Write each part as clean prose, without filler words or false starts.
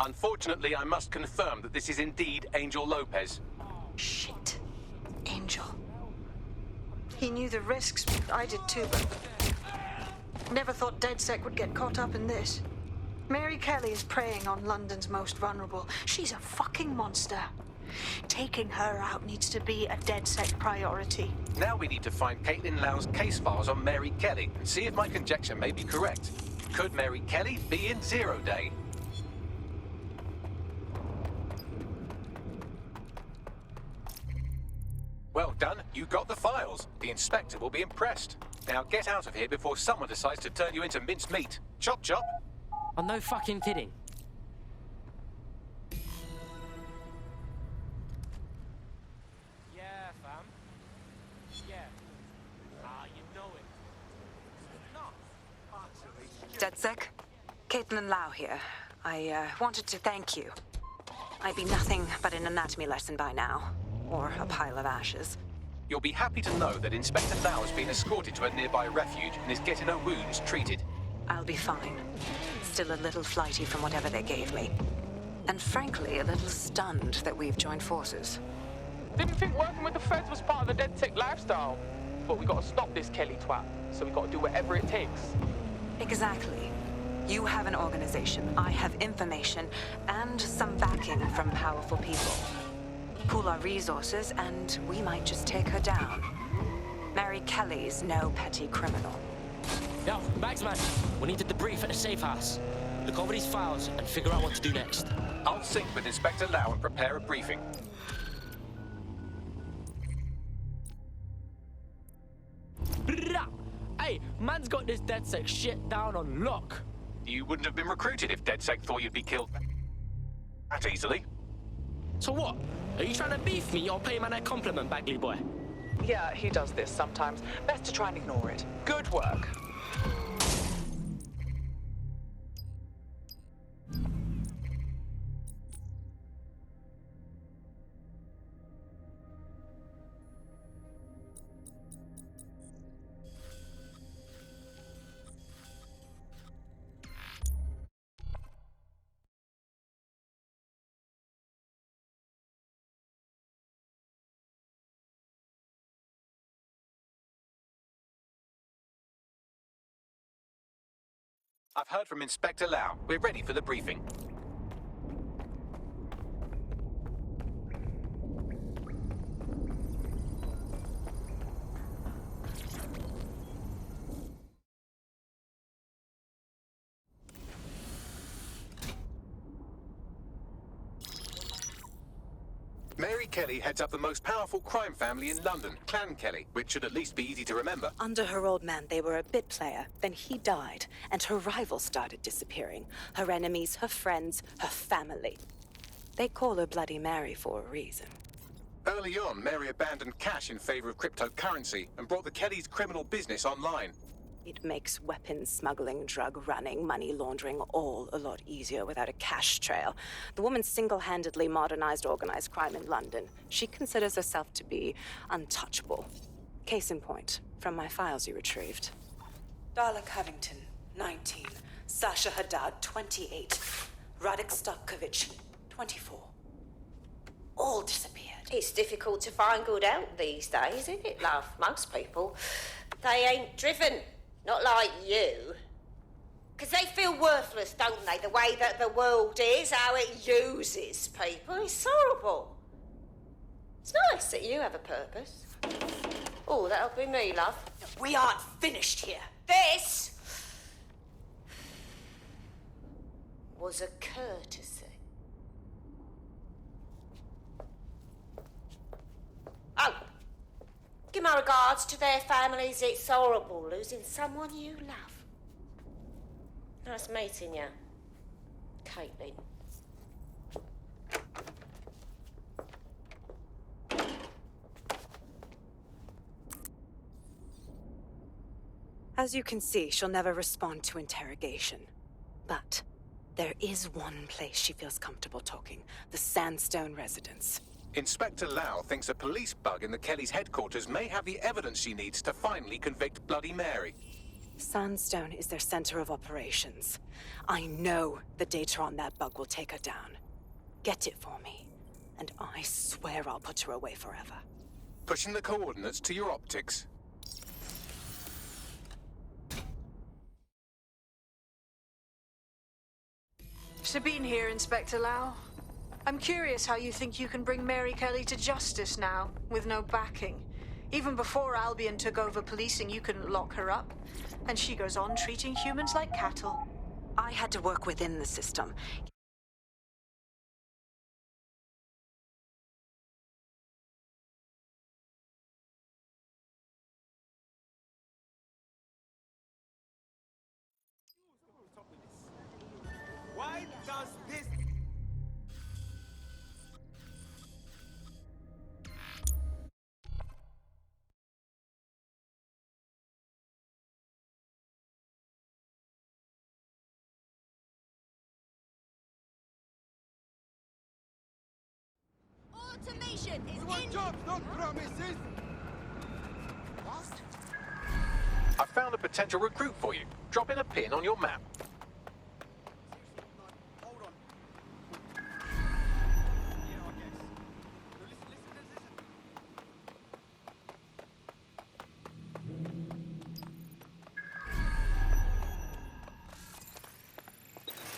Unfortunately, I must confirm that this is indeed Angel Lopez. Shit. Angel. He knew the risks. I did too, but never thought DedSec would get caught up in this. Mary Kelly is preying on London's most vulnerable. She's a fucking monster. Taking her out needs to be a DedSec priority. Now we need to find Caitlin Lau's case files on Mary Kelly and see if my conjecture may be correct. Could Mary Kelly be in Zero Day? Well done, you got the files. The inspector will be impressed. Now get out of here before someone decides to turn you into minced meat. Chop chop. I'm no fucking kidding. Yeah, fam. Yeah. You know it. DedSec, Caitlin Lau here. I wanted to thank you. I'd be nothing but an anatomy lesson by now. Or a pile of ashes. You'll be happy to know that Inspector Lau has been escorted to a nearby refuge and is getting her wounds treated. I'll be fine. Still a little flighty from whatever they gave me. And frankly, a little stunned that we've joined forces. Didn't think working with the feds was part of the DedSec lifestyle. But we gotta stop this Kelly twat, so we gotta do whatever it takes. Exactly. You have an organization, I have information, and some backing from powerful people. Pool our resources, and we might just take her down. Mary Kelly's no petty criminal. Yo, Bagsman, we need to debrief at the safe house. Look over these files and figure out what to do next. I'll sync with Inspector Lau and prepare a briefing. Brrrah! Hey, man's got this DedSec shit down on lock. You wouldn't have been recruited if DedSec thought you'd be killed that easily. So what? Are you trying to beef me or pay man a compliment, Bagley boy? Yeah, he does this sometimes. Best to try and ignore it. Good work. I've heard from Inspector Lau. We're ready for the briefing. Mary Kelly heads up the most powerful crime family in London, Clan Kelly, which should at least be easy to remember. Under her old man, they were a bit player. Then he died, and her rivals started disappearing. Her enemies, her friends, her family. They call her Bloody Mary for a reason. Early on, Mary abandoned cash in favor of cryptocurrency and brought the Kellys' criminal business online. It makes weapons smuggling, drug running, money laundering all a lot easier without a cash trail. The woman single-handedly modernized organized crime in London. She considers herself to be untouchable. Case in point, from my files you retrieved. Darla Covington, 19. Sasha Haddad, 28. Radek Stokovich, 24. All disappeared. It's difficult to find good help these days, isn't it, love? Most people, they ain't driven. Not like you. Because they feel worthless, don't they? The way that the world is, how it uses people. It's horrible. It's nice that you have a purpose. Oh, that'll be me, love. We aren't finished here. This was a courtesy. Oh. Give my regards to their families. It's horrible losing someone you love. Nice meeting you, Caitlin. As you can see, she'll never respond to interrogation. But there is one place she feels comfortable talking, the Sandstone residence. Inspector Lau thinks a police bug in the Kellys' headquarters may have the evidence she needs to finally convict Bloody Mary. Sandstone is their center of operations. I know the data on that bug will take her down. Get it for me, and I swear I'll put her away forever. Pushing the coordinates to your optics. Sabine here, Inspector Lau. I'm curious how you think you can bring Mary Kelly to justice now, with no backing. Even before Albion took over policing, you couldn't lock her up. And she goes on treating humans like cattle. I had to work within the system. Why does this... Automation is We want jobs, not promises! I found a potential recruit for you. Drop in a pin on your map. Hold on. Yeah, I guess. No, listen.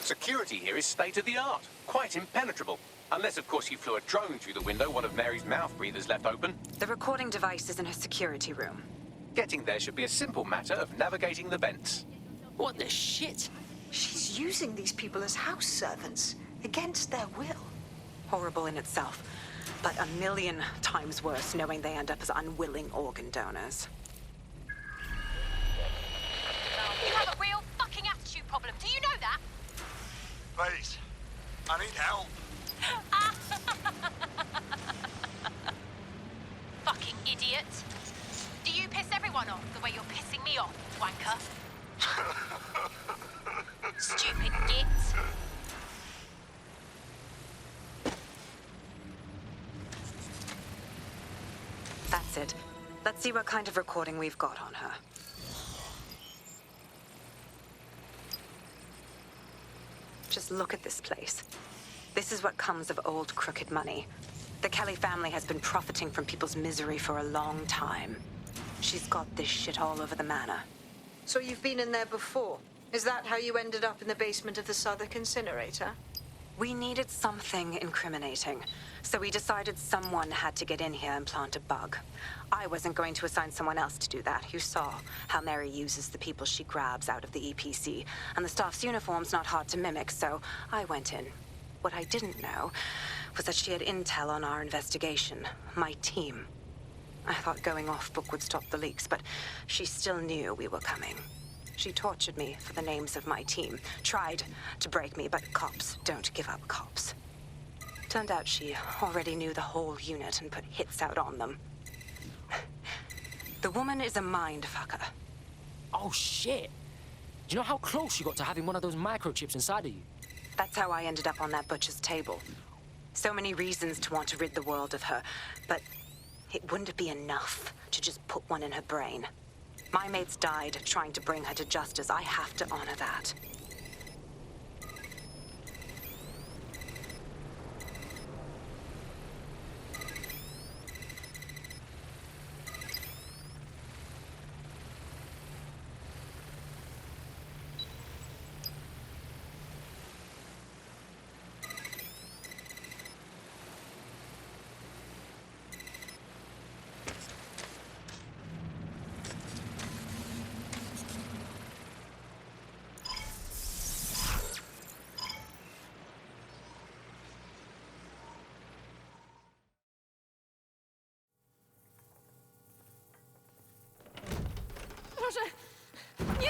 Security here is state-of-the-art. Quite impenetrable. Unless, of course, you flew a drone through the window one of Mary's mouth breathers left open. The recording device is in her security room. Getting there should be a simple matter of navigating the vents. What the shit? She's using these people as house servants, against their will. Horrible in itself, but a million times worse knowing they end up as unwilling organ donors. You have a real fucking attitude problem. Do you know that? Please, I need help. Fucking idiot. Do you piss everyone off the way you're pissing me off, wanker? Stupid git. That's it. Let's see what kind of recording we've got on her. Just look at this place. This is what comes of old crooked money. The Kelly family has been profiting from people's misery for a long time. She's got this shit all over the manor. So you've been in there before? Is that how you ended up in the basement of the Southwark incinerator? We needed something incriminating, so we decided someone had to get in here and plant a bug. I wasn't going to assign someone else to do that. You saw how Mary uses the people she grabs out of the EPC, and the staff's uniform's not hard to mimic, so I went in. What I didn't know was that she had intel on our investigation, my team. I thought going off book would stop the leaks, but she still knew we were coming. She tortured me for the names of my team, tried to break me, but cops don't give up cops. Turned out she already knew the whole unit and put hits out on them. The woman is a mind fucker. Oh, shit. Do you know how close you got to having one of those microchips inside of you? That's how I ended up on that butcher's table. So many reasons to want to rid the world of her, but it wouldn't be enough to just put one in her brain. My mates died trying to bring her to justice. I have to honor that. Nie!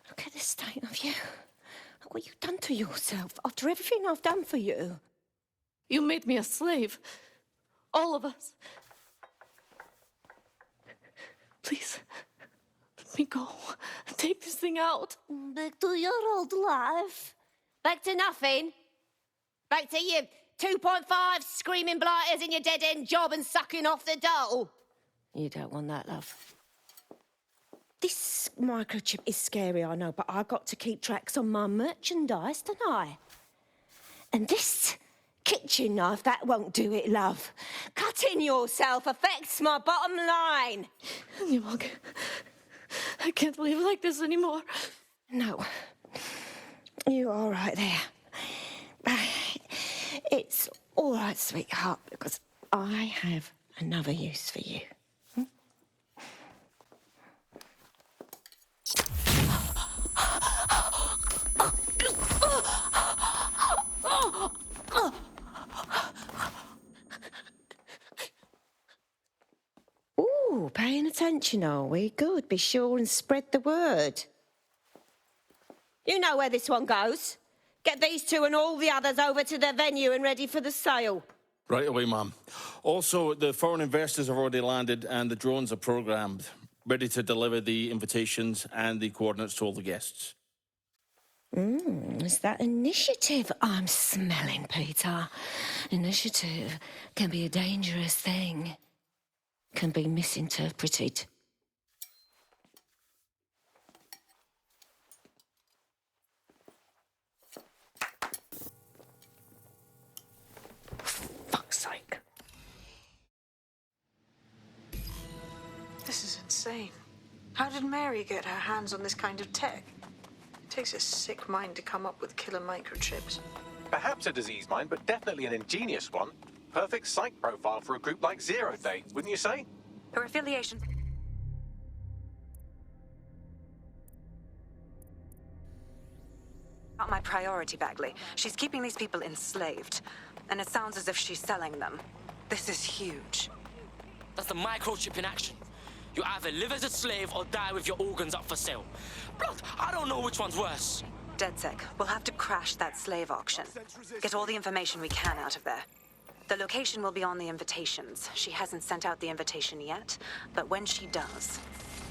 Look at the state of you. Look what you've done to yourself after everything I've done for you. You made me a slave. All of us. Please. Let me go. Take this thing out. Back to your old life. Back to nothing. Back to you 2.5 screaming blighters in your dead-end job and sucking off the dole. You don't want that, love. This microchip is scary, I know, but I've got to keep tracks on my merchandise, don't I? And this kitchen knife, that won't do it, love. Cutting yourself affects my bottom line. I can't live like this anymore. No. You're all right there. It's all right, sweetheart, because I have another use for you. Ooh, paying attention, are we? Good. Be sure and spread the word. You know where this one goes. Get these two and all the others over to their venue and ready for the sale. Right away, ma'am. Also, the foreign investors have already landed and the drones are programmed, ready to deliver the invitations and the coordinates to all the guests. It's that initiative I'm smelling, Peter. Initiative can be a dangerous thing. Can be misinterpreted. Fuck's sake. This is insane. How did Mary get her hands on this kind of tech? It takes a sick mind to come up with killer microchips. Perhaps a disease mind, but definitely an ingenious one. Perfect psych profile for a group like Zero Day, wouldn't you say? Her affiliation... Not my priority, Bagley. She's keeping these people enslaved. And it sounds as if she's selling them. This is huge. That's the microchip in action. You either live as a slave or die with your organs up for sale. Blood, I don't know which one's worse. DedSec, we'll have to crash that slave auction. Get all the information we can out of there. The location will be on the invitations. She hasn't sent out the invitation yet, but when she does...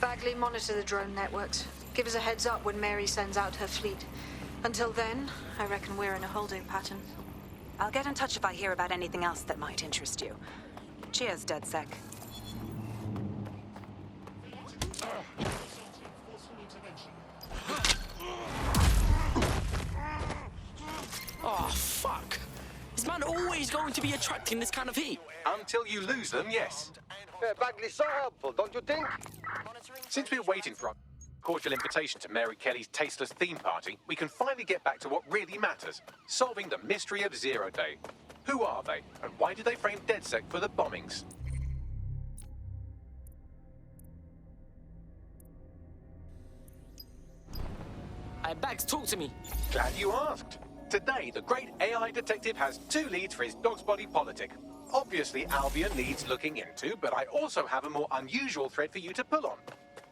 Bagley, monitor the drone networks. Give us a heads up when Mary sends out her fleet. Until then, I reckon we're in a holding pattern. I'll get in touch if I hear about anything else that might interest you. Cheers, DedSec. Oh, fuck. Is man always going to be attracting this kind of heat? Until you lose them, yes. Bagley, so helpful, don't you think? Since we're waiting for a cordial invitation to Mary Kelly's tasteless theme party, we can finally get back to what really matters, solving the mystery of Zero Day. Who are they, and why did they frame DedSec for the bombings? Hey, Bags, talk to me. Glad you asked. Today, the great AI detective has 2 leads for his dog's body politic. Obviously, Albion needs looking into, but I also have a more unusual thread for you to pull on.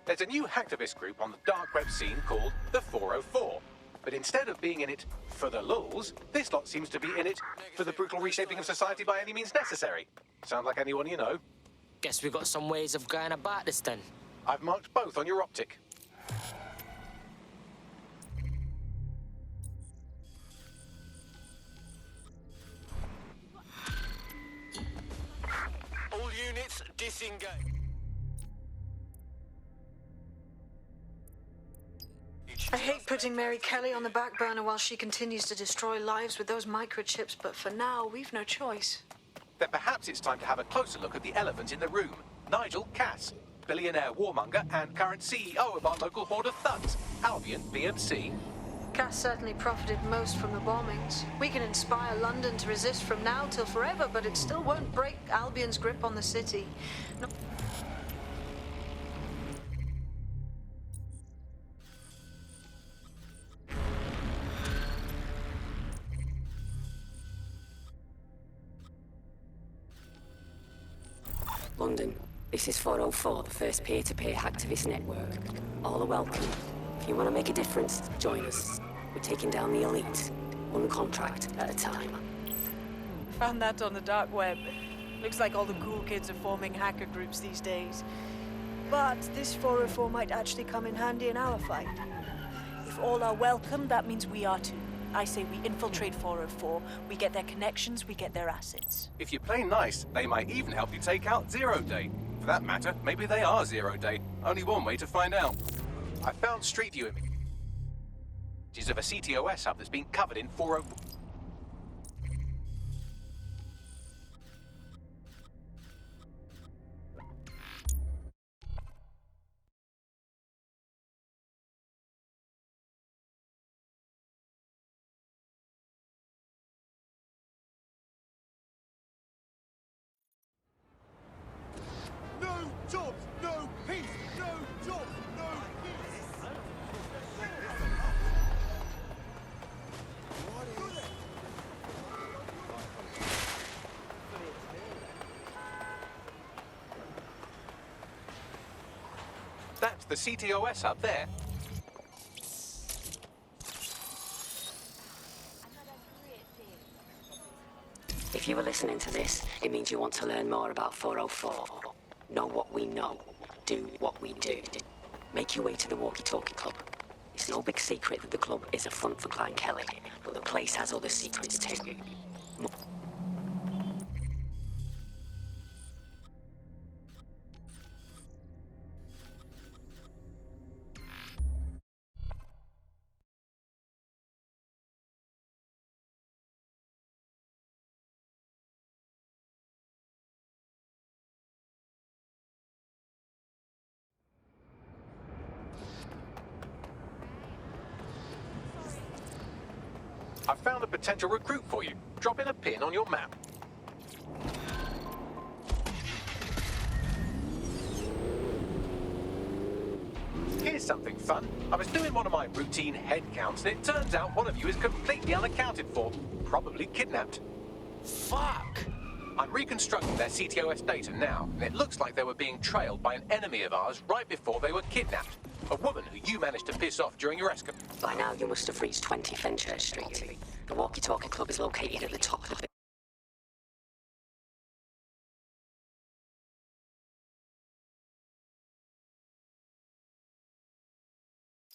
There's a new hacktivist group on the dark web scene called the 404. But instead of being in it for the lulz, this lot seems to be in it for the brutal reshaping of society by any means necessary. Sound like anyone you know? Guess we got some ways of going about this then. I've marked both on your optic. All units disengage. I hate putting Mary Kelly on the back burner while she continues to destroy lives with those microchips, but for now, we've no choice. Then perhaps it's time to have a closer look at the elephant in the room. Nigel Cass, billionaire warmonger and current CEO of our local horde of thugs, Albion BMC. Cass certainly profited most from the bombings. We can inspire London to resist from now till forever, but it still won't break Albion's grip on the city. No. London, this is 404, the first peer-to-peer hacktivist network. All are welcome. If you want to make a difference, join us. We're taking down the elite, one contract at a time. Found that on the dark web. Looks like all the cool kids are forming hacker groups these days. But this 404 might actually come in handy in our fight. If all are welcome, that means we are too. I say we infiltrate 404, we get their connections, we get their assets. If you play nice, they might even help you take out Zero Day. For that matter, maybe they are Zero Day. Only one way to find out. I found Street View images of a CTOS hub that's been covered in 404. No jobs, no peace, no jobs, no peace. That's the CTOS hub there. If you were listening to this, it means you want to learn more about 404. Know what we know. Do what we do. Make your way to the Walkie-Talkie Club. It's no big secret that the club is a front for Clan Kelly, but the place has other secrets too. I found a potential recruit for you. Drop in a pin on your map. Here's something fun. I was doing one of my routine head counts, and it turns out one of you is completely unaccounted for. Probably kidnapped. Fuck! I'm reconstructing their CTOS data now, and it looks like they were being trailed by an enemy of ours right before they were kidnapped. A woman who you managed to piss off during your escape. By now, you must have reached 20 Fenchurch Street. The Walkie-Talkie Club is located at the top of the...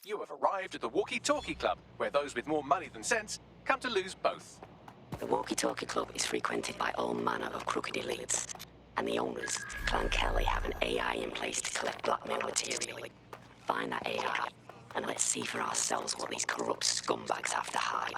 You have arrived at the Walkie-Talkie Club, where those with more money than sense come to lose both. The Walkie-Talkie Club is frequented by all manner of crooked elites, and the owners, Clan Kelly, have an AI in place to collect blackmail material. Find that AI, and let's see for ourselves what these corrupt scumbags have to hide.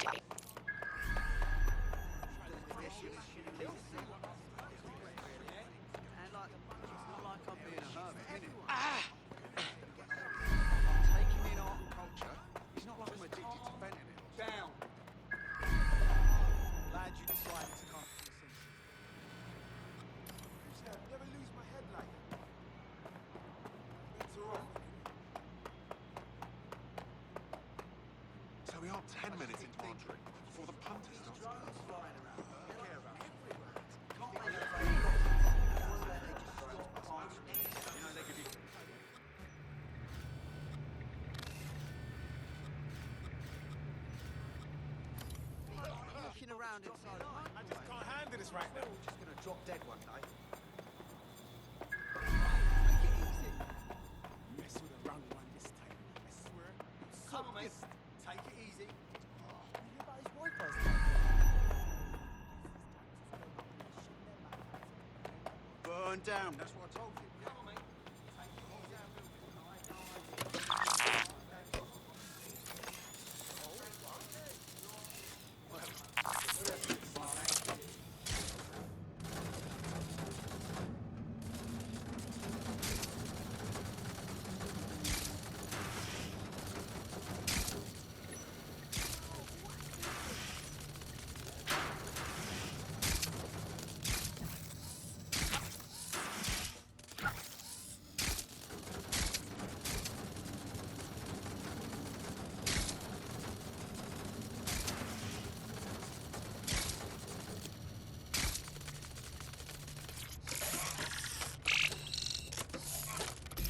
So we are 10 minutes into our trip before the punter starts. Looking around inside. I just can't handle this right now. We're just gonna drop dead one day. Mess with the wrong one this time. I swear. Come on, mate. Take it easy. Burn down. That's what I told you. Come on, mate. Take it easy.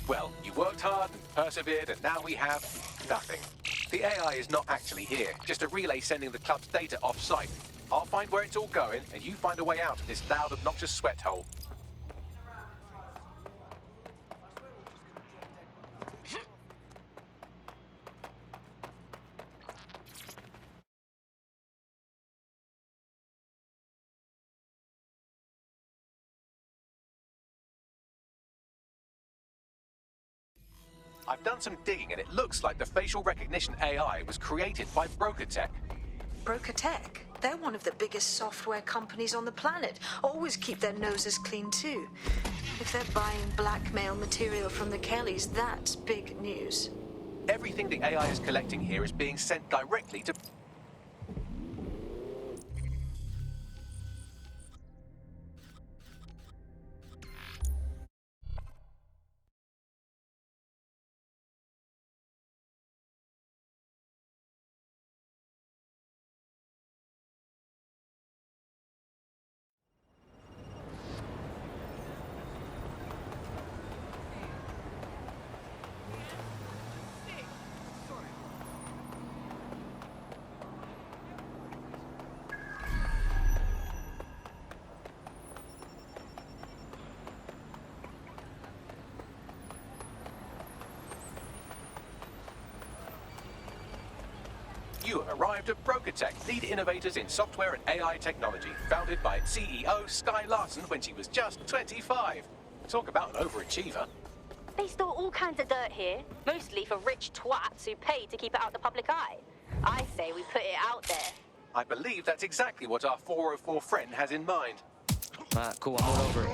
Well, you worked hard and persevered, and now we have nothing. The AI is not actually here, just a relay sending the club's data off-site. I'll find where it's all going, and you find a way out of this loud, obnoxious sweat hole. I've done some digging and it looks like the facial recognition AI was created by Broker Tech. Broker Tech? They're one of the biggest software companies on the planet. Always keep their noses clean too. If they're buying blackmail material from the Kellys, that's big news. Everything the AI is collecting here is being sent directly to... You have arrived at Broker Tech, lead innovators in software and AI technology, founded by its CEO, Sky Larson, when she was just 25. Talk about an overachiever. They store all kinds of dirt here, mostly for rich twats who pay to keep it out the public eye. I say we put it out there. I believe that's exactly what our 404 friend has in mind. Cool, I'm all over it.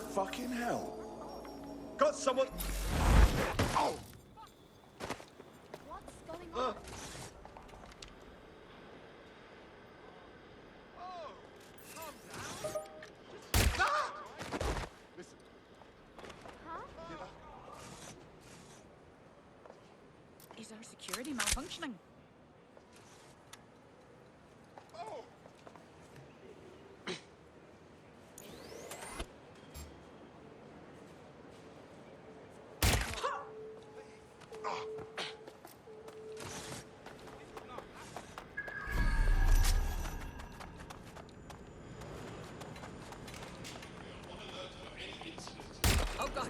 Fucking hell. Got someone... Oh! What's going on? Is our security malfunctioning? Oh god!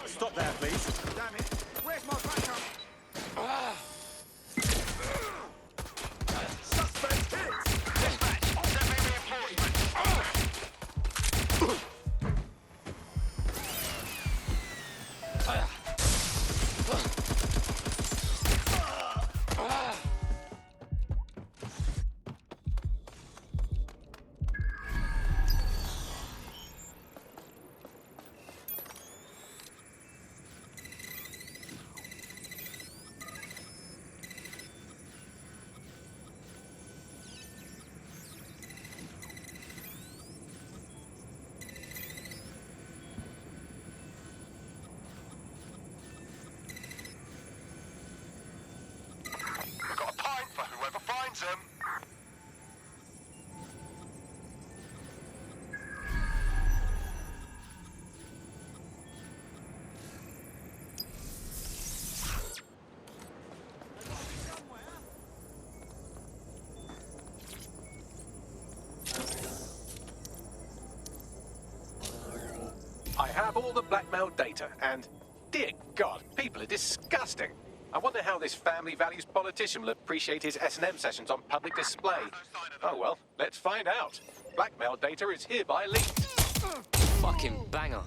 Stop there, please. Damn it. Where's my backup? Suspect hit! Dispatch, send me reinforcements. We've got a pint for whoever finds them. I have all the blackmail data, and dear God, people are disgusting. I wonder how this family values politician will appreciate his S&M sessions on public display. Oh well, let's find out. Blackmail data is hereby leaked. Fucking banger.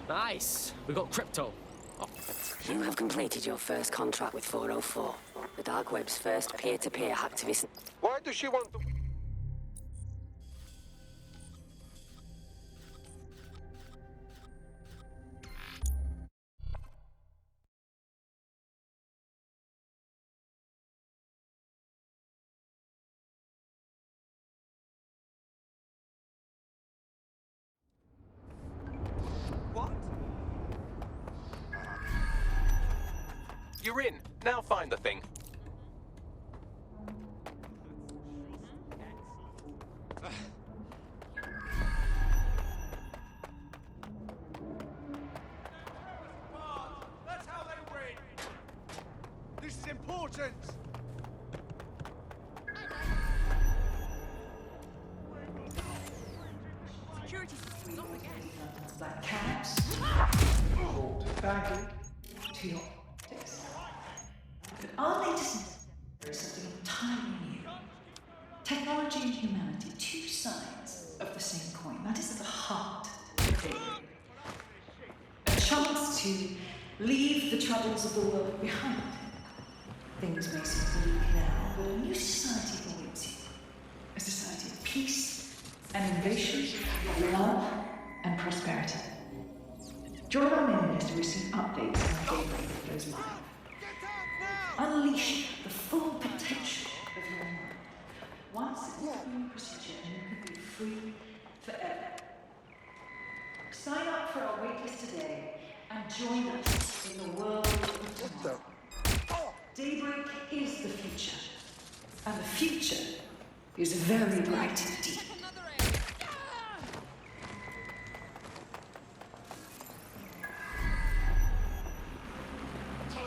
Nice. We got crypto. Oh. You have completed your first contract with 404, the dark web's first peer-to-peer hacktivist. Why does she want to... You're in. Now find the thing. That's how they win. This is important. Security system's off again. Black cabs, brought baggage to your optics. But our latest endeavor is something entirely new. Technology and humanity, two sides of the same coin. That is at the heart of it. A chance to leave the troubles of the world behind. Things may seem bleak now, but a new society awaits you. A society of peace and innovation, of love and prosperity. Join our mailing list to receive updates on the daybreak that goes live. Unleash the full potential of your mind. Once it's a new procedure and you can be free forever. Sign up for our waitlist today and join us in the world of tomorrow. Daybreak is the future, and the future is very bright indeed.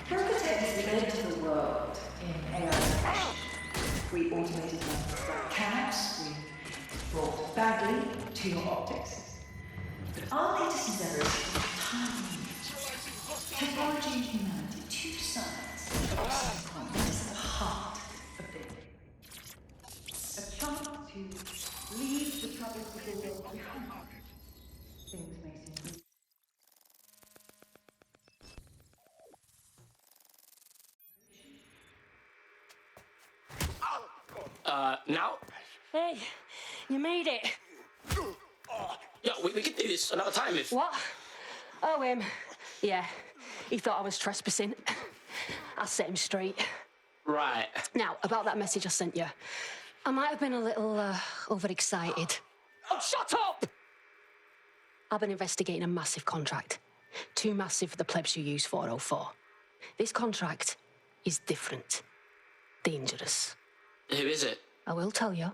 Procotech has led to the world in AI. We automated like cabs, we brought Bagley to your optics. But our latest endeavor is entirely new. Technology and humanity, two sides of the same coin. That is at the heart of it. A chance to leave the troubles of the world behind. Things may seem bleak. Now? Hey, you made it. Yeah, we could do this another time if... What? Oh, yeah. He thought I was trespassing. I set him straight. Right. Now, about that message I sent you. I might have been a little overexcited. Oh, shut up! I've been investigating a massive contract. Too massive for the plebs who use 404. This contract is different. Dangerous. Who is it? I will tell you.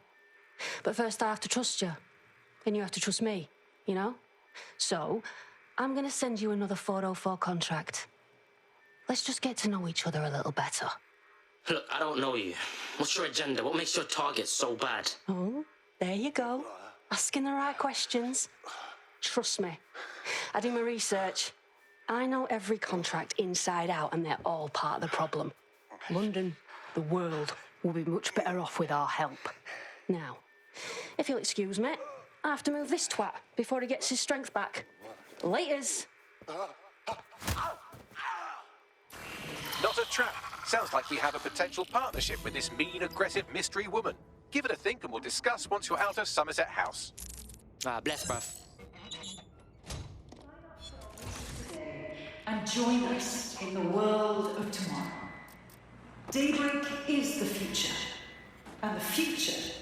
But first I have to trust you. Then you have to trust me, you know? So, I'm gonna send you another 404 contract. Let's just get to know each other a little better. Look, I don't know you. What's your agenda? What makes your target so bad? Oh, there you go. Asking the right questions. Trust me. I do my research. I know every contract inside out, and they're all part of the problem. London, the world, will be much better off with our help. Now, if you'll excuse me, I have to move this twat before he gets his strength back. Laters. Not a trap. Sounds like we have a potential partnership with this mean, aggressive mystery woman. Give it a think and we'll discuss once you're out of Somerset House. Bless, bruv. And join us in the world of tomorrow. Daybreak is the future, and the future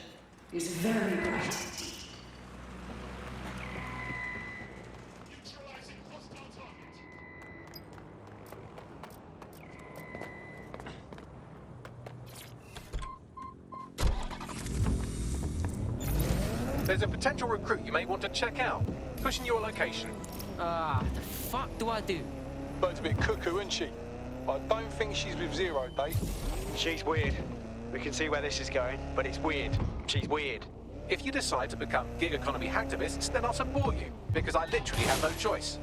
is very bright indeed. There's a potential recruit you may want to check out. Pushing your location. The fuck do I do? Bird's a bit cuckoo, isn't she? I don't think she's with Zero, Dave. She's weird. We can see where this is going, but it's weird. She's weird. If you decide to become gig economy hacktivists, then I'll support you, because I literally have no choice.